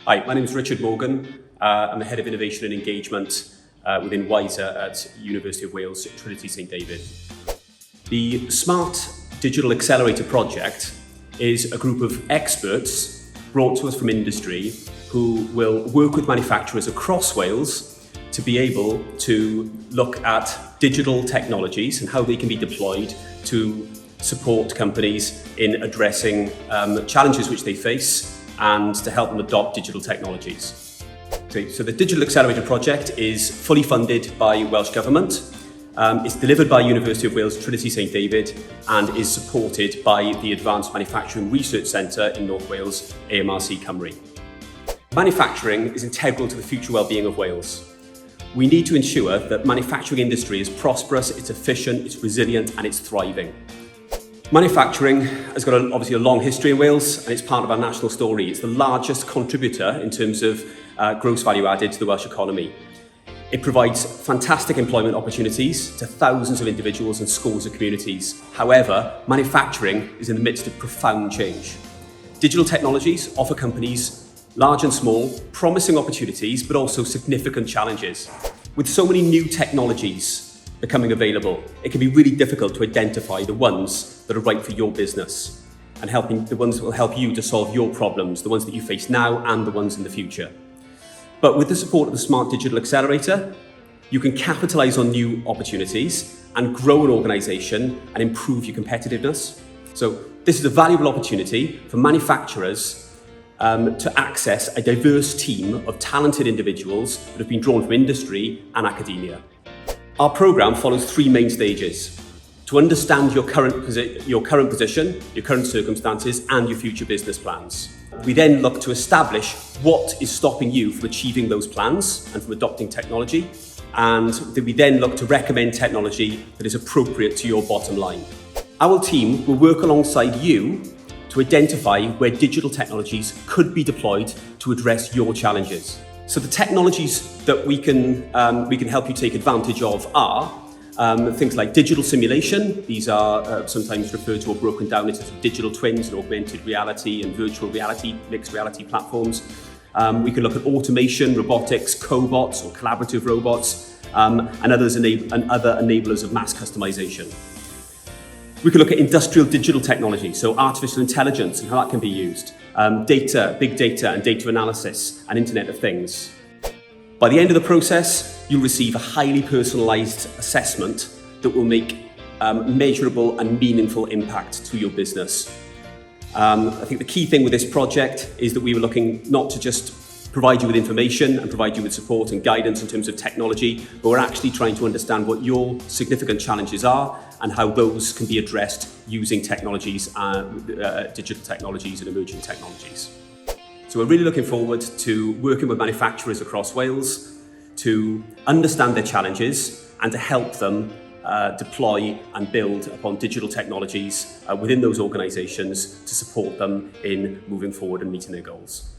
Hi, my name is Richard Morgan. I'm the Head of Innovation and Engagement within WISA at University of Wales, Trinity St David. The SMART Digital Accelerator project is a group of experts brought to us from industry who will work with manufacturers across Wales to be able to look at digital technologies and how they can be deployed to support companies in addressing challenges which they face and to help them adopt digital technologies. So the Digital Accelerator project is fully funded by Welsh Government. It's delivered by University of Wales Trinity St David and is supported by the Advanced Manufacturing Research Centre in North Wales, AMRC Cymru. Manufacturing is integral to the future well-being of Wales. We need to ensure that manufacturing industry is prosperous, it's efficient, it's resilient and it's thriving. Manufacturing has got obviously a long history in Wales and it's part of our national story. It's the largest contributor in terms of gross value added to the Welsh economy. It provides fantastic employment opportunities to thousands of individuals and scores of communities. However, manufacturing is in the midst of profound change. Digital technologies offer companies, large and small, promising opportunities, but also significant challenges. With so many new technologies becoming available, it can be really difficult to identify the ones that are right for your business and the ones that will help you to solve your problems, the ones that you face now and the ones in the future. But with the support of the Smart Digital Accelerator, you can capitalise on new opportunities and grow an organisation and improve your competitiveness. So this is a valuable opportunity for manufacturers to access a diverse team of talented individuals that have been drawn from industry and academia. Our programme follows three main stages: to understand your current position, your current circumstances and your future business plans. We then look to establish what is stopping you from achieving those plans and from adopting technology, and we then look to recommend technology that is appropriate to your bottom line. Our team will work alongside you to identify where digital technologies could be deployed to address your challenges. So the technologies that we can help you take advantage of are things like digital simulation. These are sometimes referred to or broken down into digital twins and augmented reality and virtual reality, mixed reality platforms. We can look at automation, robotics, cobots or collaborative robots, and other enablers of mass customization. We can look at industrial digital technology, so artificial intelligence and how that can be used, data, big data and data analysis and Internet of Things. By the end of the process, you'll receive a highly personalised assessment that will make measurable and meaningful impact to your business. I think the key thing with this project is that we were looking not to just provide you with information and provide you with support and guidance in terms of technology, but we're actually trying to understand what your significant challenges are and how those can be addressed using technologies, digital technologies and emerging technologies. So we're really looking forward to working with manufacturers across Wales to understand their challenges and to help them deploy and build upon digital technologies within those organisations to support them in moving forward and meeting their goals.